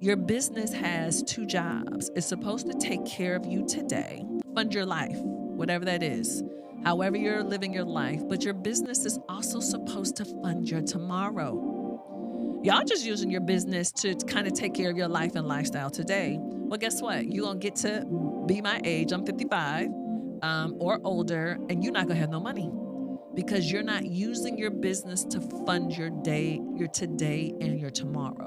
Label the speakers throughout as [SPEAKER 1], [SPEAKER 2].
[SPEAKER 1] Your business has two jobs. It's supposed to take care of you today, fund your life, whatever that is, however you're living your life. But your business is also supposed to fund your tomorrow. Y'all just using your business to kind of take care of your life and lifestyle today. Well, guess what? You're going to get to be my age. I'm 55 or older, and you're not going to have no money because you're not using your business to fund your day, your today, and your tomorrow.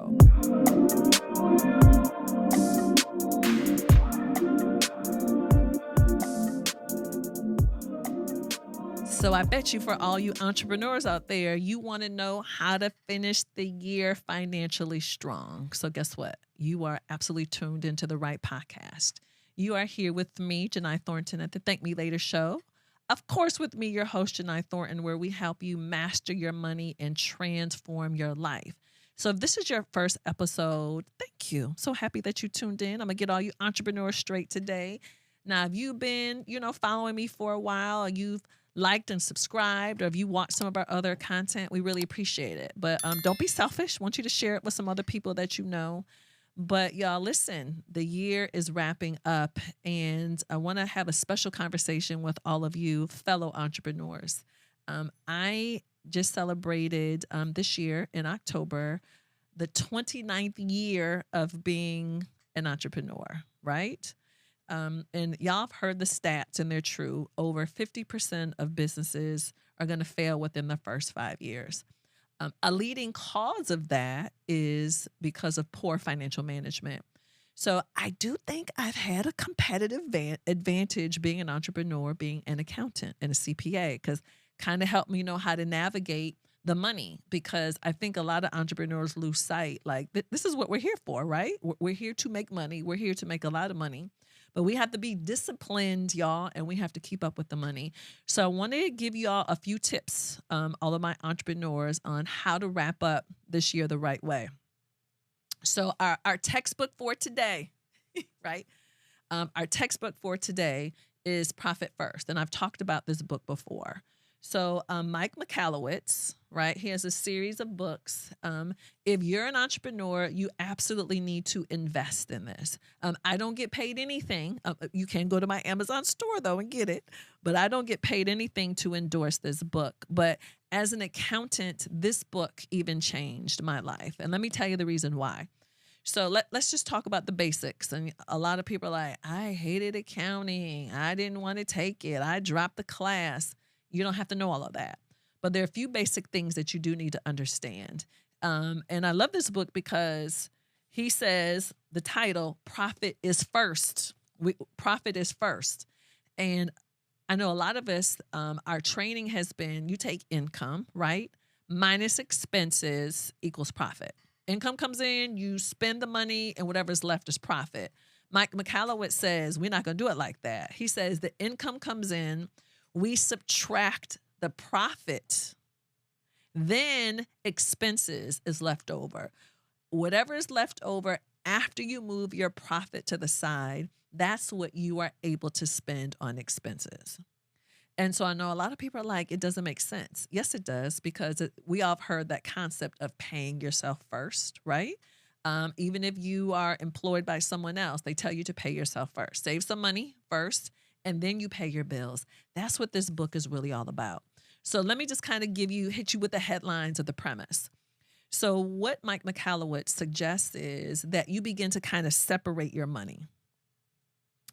[SPEAKER 1] So I bet you for all you entrepreneurs out there, you want to know how to finish the year financially strong. So guess what? You are absolutely tuned into the right podcast. You are here with me, Jini Thornton, at the Thank Me Later show. Of course, with me, your host, Jini Thornton, where we help you master your money and transform your life. So if this is your first episode, thank you. So happy that you tuned in. I'm going to get all you entrepreneurs straight today. Now, if you've been, following me for a while, or you've liked and subscribed, or if you watch some of our other content, we really appreciate it. But don't be selfish. I want you to share it with some other people that you know. But y'all, listen, the year is wrapping up, and I want to have a special conversation with all of you fellow entrepreneurs. I just celebrated this year in October the 29th year of being an entrepreneur, right? And y'all have heard the stats, and they're true. Over 50% of businesses are going to fail within the first 5 years. A leading cause of that is because of poor financial management. So I do think I've had a competitive advantage being an entrepreneur, being an accountant and a CPA, because kind of helped me know how to navigate the money, because I think a lot of entrepreneurs lose sight. Like, this is what we're here for, right? We're here to make money. We're here to make a lot of money. But we have to be disciplined, y'all, and we have to keep up with the money. So I wanted to give y'all a few tips, all of my entrepreneurs, on how to wrap up this year the right way. So our textbook for today, right? Our textbook for today is Profit First. And I've talked about this book before. So Mike Michalowicz, right? He has a series of books. If you're an entrepreneur, you absolutely need to invest in this. I don't get paid anything. You can go to my Amazon store, though, and get it. But I don't get paid anything to endorse this book. But as an accountant, this book even changed my life. And let me tell you the reason why. So let's just talk about the basics. And a lot of people are like, I hated accounting. I didn't want to take it. I dropped the class. You don't have to know all of that. But there are a few basic things that you do need to understand. And I love this book because he says the title, Profit is First. Profit is first. And I know a lot of us, our training has been, you take income, right? Minus expenses equals profit. Income comes in, you spend the money, and whatever's left is profit. Mike Michalowicz says we're not going to do it like that. He says the income comes in, we subtract the profit, then expenses is left over. Whatever is left over after you move your profit to the side, that's what you are able to spend on expenses. And so I know a lot of people are like, it doesn't make sense. Yes, it does, because we all have heard that concept of paying yourself first, right? Even if you are employed by someone else, they tell you to pay yourself first. Save some money first, and then you pay your bills. That's what this book is really all about. So let me just kind of hit you with the headlines of the premise. So what Mike Michalowicz suggests is that you begin to kind of separate your money,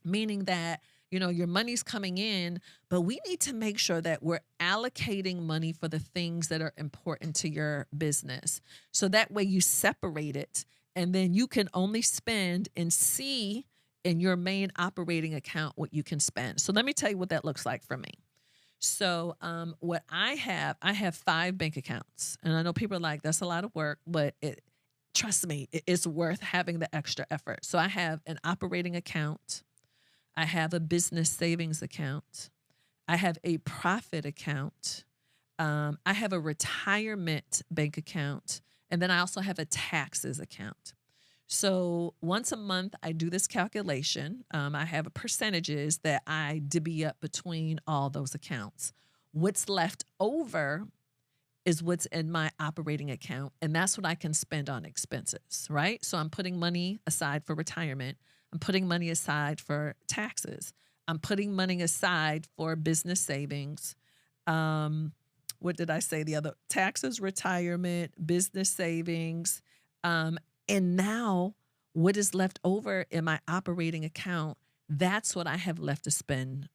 [SPEAKER 1] meaning that, your money's coming in, but we need to make sure that we're allocating money for the things that are important to your business. So that way you separate it, and then you can only spend and see in your main operating account what you can spend. So let me tell you what that looks like for me. So what I have 5 bank accounts. And I know people are like, that's a lot of work, but trust me, it's worth having the extra effort. So I have an operating account. I have a business savings account. I have a profit account. I have a retirement bank account. And then I also have a taxes account. So once a month, I do this calculation. I have percentages that I divvy up between all those accounts. What's left over is what's in my operating account. And that's what I can spend on expenses, right? So I'm putting money aside for retirement. I'm putting money aside for taxes. I'm putting money aside for business savings. What did I say? The other taxes, retirement, business savings. And now what is left over in my operating account, that's what I have left to spend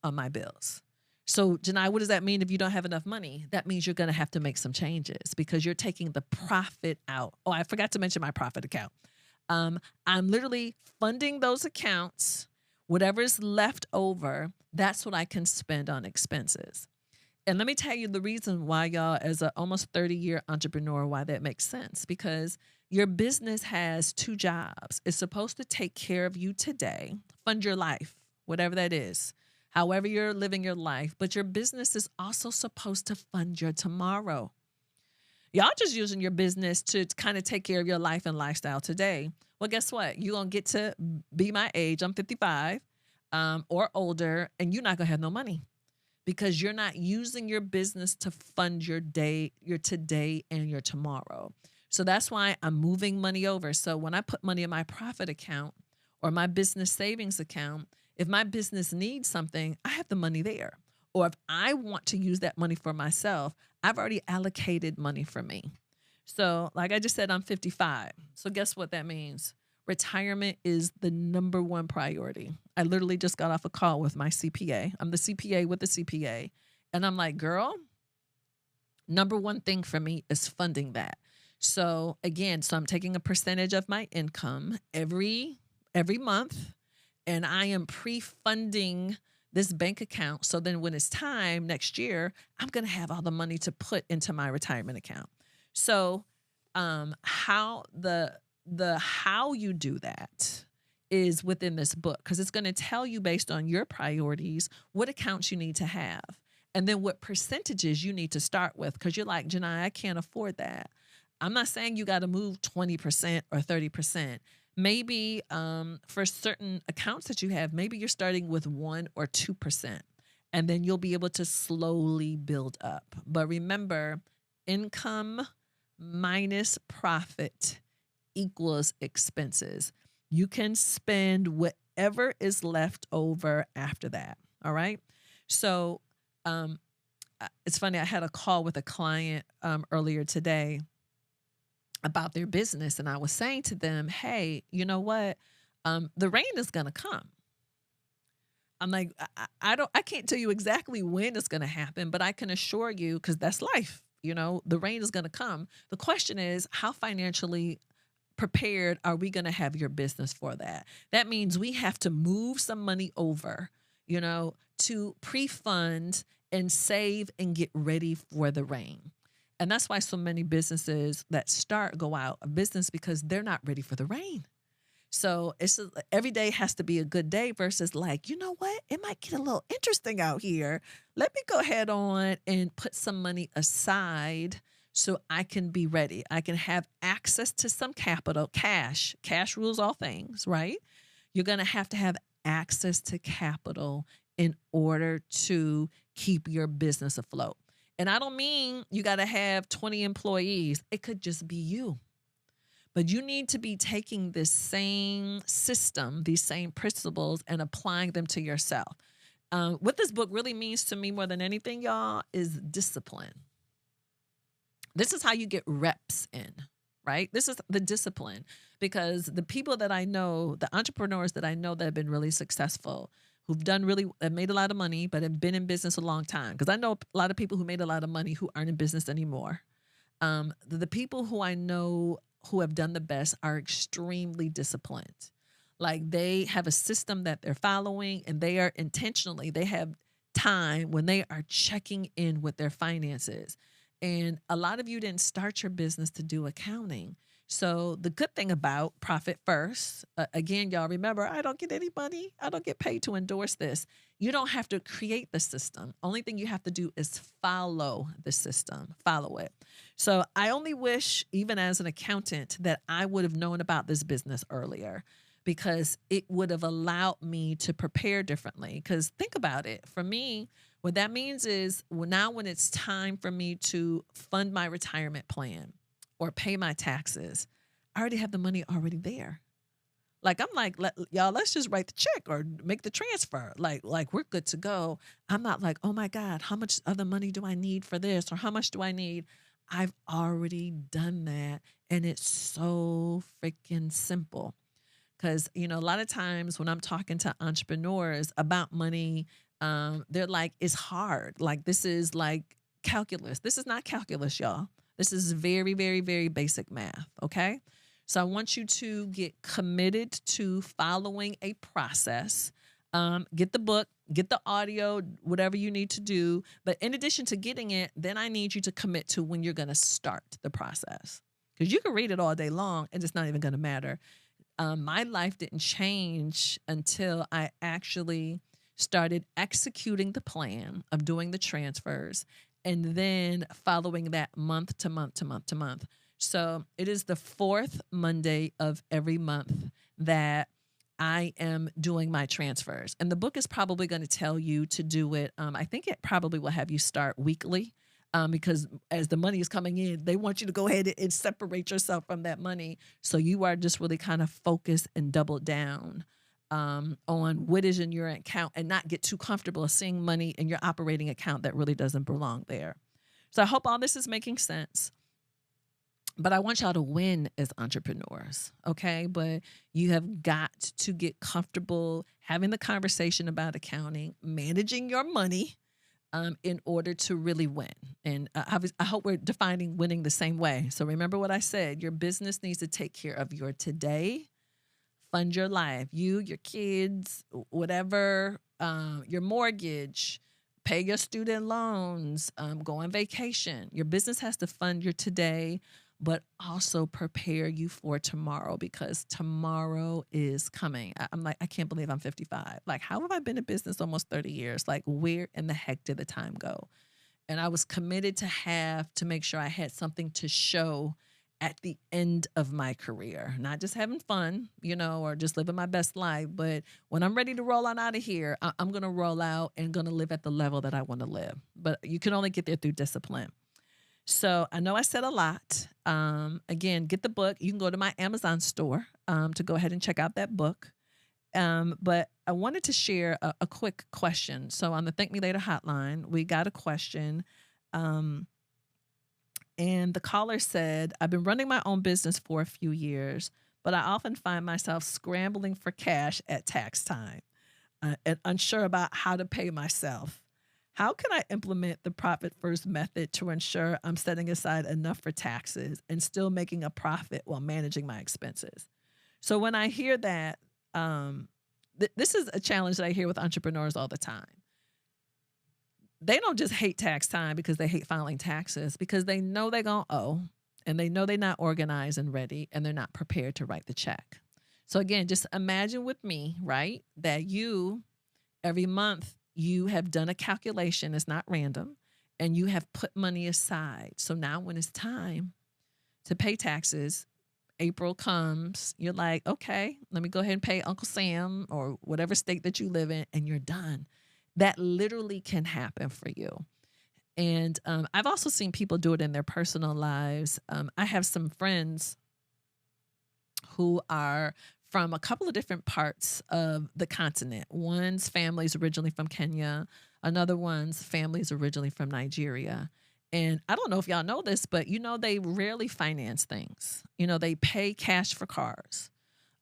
[SPEAKER 1] on my bills. So, Jani, what does that mean if you don't have enough money? That means you're going to have to make some changes because you're taking the profit out. Oh, I forgot to mention my profit account. I'm literally funding those accounts. Whatever's left over, that's what I can spend on expenses. And let me tell you the reason why, y'all, as an almost 30-year entrepreneur, why that makes sense. Because your business has two jobs. It's supposed to take care of you today, fund your life, whatever that is, however you're living your life. But your business is also supposed to fund your tomorrow. Y'all just using your business to kind of take care of your life and lifestyle today. Well, guess what? You're going to get to be my age. I'm 55 or older, and you're not going to have no money because you're not using your business to fund your day, your today, and your tomorrow. So that's why I'm moving money over. So when I put money in my profit account or my business savings account, if my business needs something, I have the money there. Or if I want to use that money for myself, I've already allocated money for me. So like I just said, I'm 55. So guess what that means? Retirement is the number one priority. I literally just got off a call with my CPA. I'm the CPA with the CPA. And I'm like, girl, number one thing for me is funding that. So again, I'm taking a percentage of my income every month, and I am pre-funding this bank account. So then when it's time next year, I'm going to have all the money to put into my retirement account. So how you do that is within this book, because it's going to tell you based on your priorities what accounts you need to have and then what percentages you need to start with, because you're like, Jani, I can't afford that. I'm not saying you got to move 20% or 30%. Maybe for certain accounts that you have, maybe you're starting with 1 or 2%, and then you'll be able to slowly build up. But remember, income minus profit equals expenses. You can spend whatever is left over after that. All right. So it's funny. I had a call with a client earlier today about their business. And I was saying to them, hey, you know what? The rain is going to come. I'm like, I can't tell you exactly when it's going to happen, but I can assure you, because that's life. You know, the rain is going to come. The question is, how financially prepared are we going to have your business for that? That means we have to move some money over, you know, to pre-fund and save and get ready for the rain. And that's why so many businesses that start go out of business, because they're not ready for the rain. So every day has to be a good day versus like, you know what? It might get a little interesting out here. Let me go ahead on and put some money aside so I can be ready. I can have access to some capital, cash. Cash rules all things, right? You're going to have access to capital in order to keep your business afloat. And I don't mean you got to have 20 employees. It could just be you. But you need to be taking this same system, these same principles, and applying them to yourself. What this book really means to me more than anything, y'all, is discipline. This is how you get reps in, right? This is the discipline, because the people that I know, the entrepreneurs that I know that have been really successful, who've made a lot of money, but have been in business a long time. Because I know a lot of people who made a lot of money who aren't in business anymore. The people who I know who have done the best are extremely disciplined. Like they have a system that they're following, and they have time when they are checking in with their finances. And a lot of you didn't start your business to do accounting. So the good thing about Profit First, again, y'all remember, I don't get any money. I don't get paid to endorse this. You don't have to create the system. Only thing you have to do is follow the system, follow it. So I only wish, even as an accountant, that I would have known about this business earlier, because it would have allowed me to prepare differently. Because think about it. For me, what that means is now when it's time for me to fund my retirement plan or pay my taxes, I already have the money already there. Like I'm like, y'all, let's just write the check or make the transfer. Like we're good to go. I'm not like, oh my God, how much other money do I need for this? Or how much do I need? I've already done that. And it's so freaking simple. Because, a lot of times when I'm talking to entrepreneurs about money, they're like, it's hard. Like this is like calculus. This is not calculus, y'all. This is very, very, very basic math. Okay. So I want you to get committed to following a process. Get the book, get the audio, whatever you need to do. But in addition to getting it, then I need you to commit to when you're going to start the process. Because you can read it all day long and it's not even going to matter. My life didn't change until I actually started executing the plan of doing the transfers and then following that month to month to month to month. So it is the fourth Monday of every month that I am doing my transfers. And the book is probably going to tell you to do it. I think it probably will have you start weekly because as the money is coming in, they want you to go ahead and separate yourself from that money. So you are just really kind of focused and doubled down on what is in your account and not get too comfortable seeing money in your operating account that really doesn't belong there. So I hope all this is making sense. But I want y'all to win as entrepreneurs, okay? But you have got to get comfortable having the conversation about accounting, managing your money in order to really win. And I hope we're defining winning the same way. So remember what I said. Your business needs to take care of your today, fund your life, you, your kids, whatever, your mortgage, pay your student loans, go on vacation. Your business has to fund your today, but also prepare you for tomorrow because tomorrow is coming. I'm like, I can't believe I'm 55. Like, how have I been in business almost 30 years? Like, where in the heck did the time go? And I was committed to make sure I had something to show at the end of my career, not just having fun, or just living my best life. But when I'm ready to roll on out of here, I'm going to roll out and going to live at the level that I want to live. But you can only get there through discipline. So I know I said a lot. Again, get the book. You can go to my Amazon store to go ahead and check out that book. But I wanted to share a quick question. So on the Thank Me Later hotline, we got a question. And the caller said, I've been running my own business for a few years, but I often find myself scrambling for cash at tax time and unsure about how to pay myself. How can I implement the profit first method to ensure I'm setting aside enough for taxes and still making a profit while managing my expenses? So when I hear that, this is a challenge that I hear with entrepreneurs all the time. They don't just hate tax time because they hate filing taxes, because they know they're going to owe and they know they're not organized and ready and they're not prepared to write the check. So again, just imagine with me, right, that every month, you have done a calculation, it's not random, and you have put money aside. So now when it's time to pay taxes, April comes, you're like, okay, let me go ahead and pay Uncle Sam or whatever state that you live in, and you're done. That literally can happen for you. And I've also seen people do it in their personal lives. I have some friends who are from a couple of different parts of the continent. One's family is originally from Kenya. Another one's family is originally from Nigeria. And I don't know if y'all know this, but they rarely finance things. They pay cash for cars.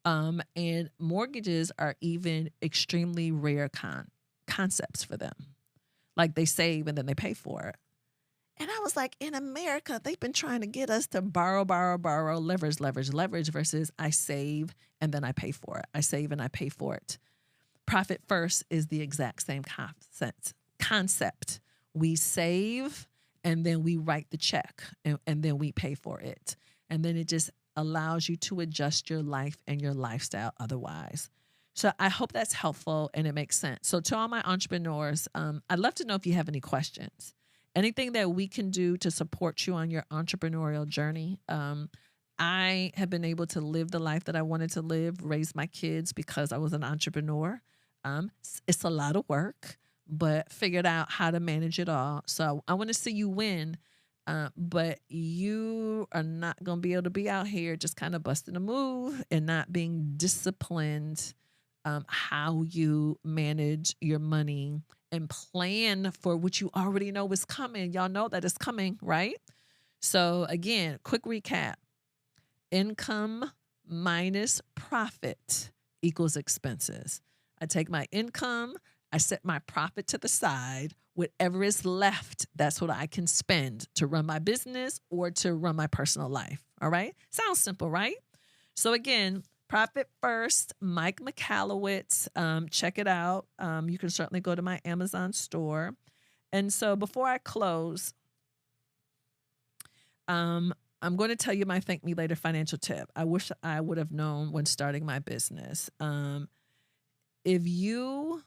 [SPEAKER 1] And mortgages are even extremely rare concepts for them. Like they save and then they pay for it. And I was like, in America, they've been trying to get us to borrow, leverage versus I save and then I pay for it. I save and I pay for it. Profit first is the exact same concept. We save and then we write the check and then we pay for it. And then it just allows you to adjust your life and your lifestyle otherwise. So I hope that's helpful and it makes sense. So to all my entrepreneurs, I'd love to know if you have any questions. Anything that we can do to support you on your entrepreneurial journey. I have been able to live the life that I wanted to live, raise my kids because I was an entrepreneur. It's a lot of work, but figured out how to manage it all. So I want to see you win, but you are not going to be able to be out here just kind of busting a move and not being disciplined how you manage your money and plan for what you already know is coming. Y'all know that it's coming, right? So again, quick recap. Income minus profit equals expenses. I take my income, I set my profit to the side. Whatever is left, that's what I can spend to run my business or to run my personal life. All right? Sounds simple, right? So again, Profit First, Mike Michalowicz. Check it out. You can certainly go to my Amazon store. And so before I close, I'm going to tell you my Thank Me Later financial tip. I wish I would have known when starting my business. If you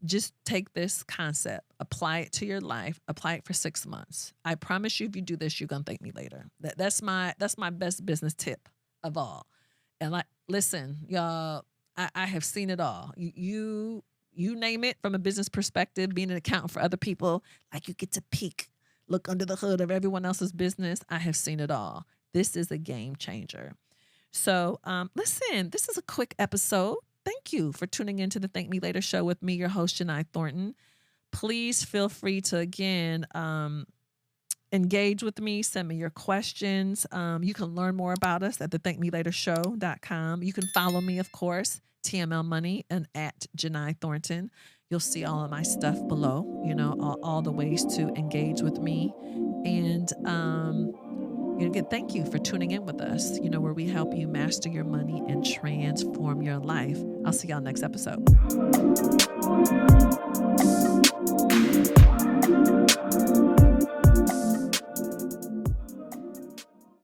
[SPEAKER 1] just take this concept, apply it to your life, apply it for 6 months. I promise you, if you do this, you're going to thank me later. That's my best business tip of all. And listen, y'all, I have seen it all. You name it from a business perspective, being an accountant for other people, like you get to peek, look under the hood of everyone else's business. I have seen it all. This is a game changer. So listen, this is a quick episode. Thank you for tuning into the Thank Me Later show with me, your host, Jini Thornton. Please feel free to, again, engage with me. Send me your questions. You can learn more about us at the thankmelatershow.com. You can follow me, of course, TML Money and at Jini Thornton. You'll see all of my stuff below, all the ways to engage with me. And again, thank you for tuning in with us, where we help you master your money and transform your life. I'll see y'all next episode.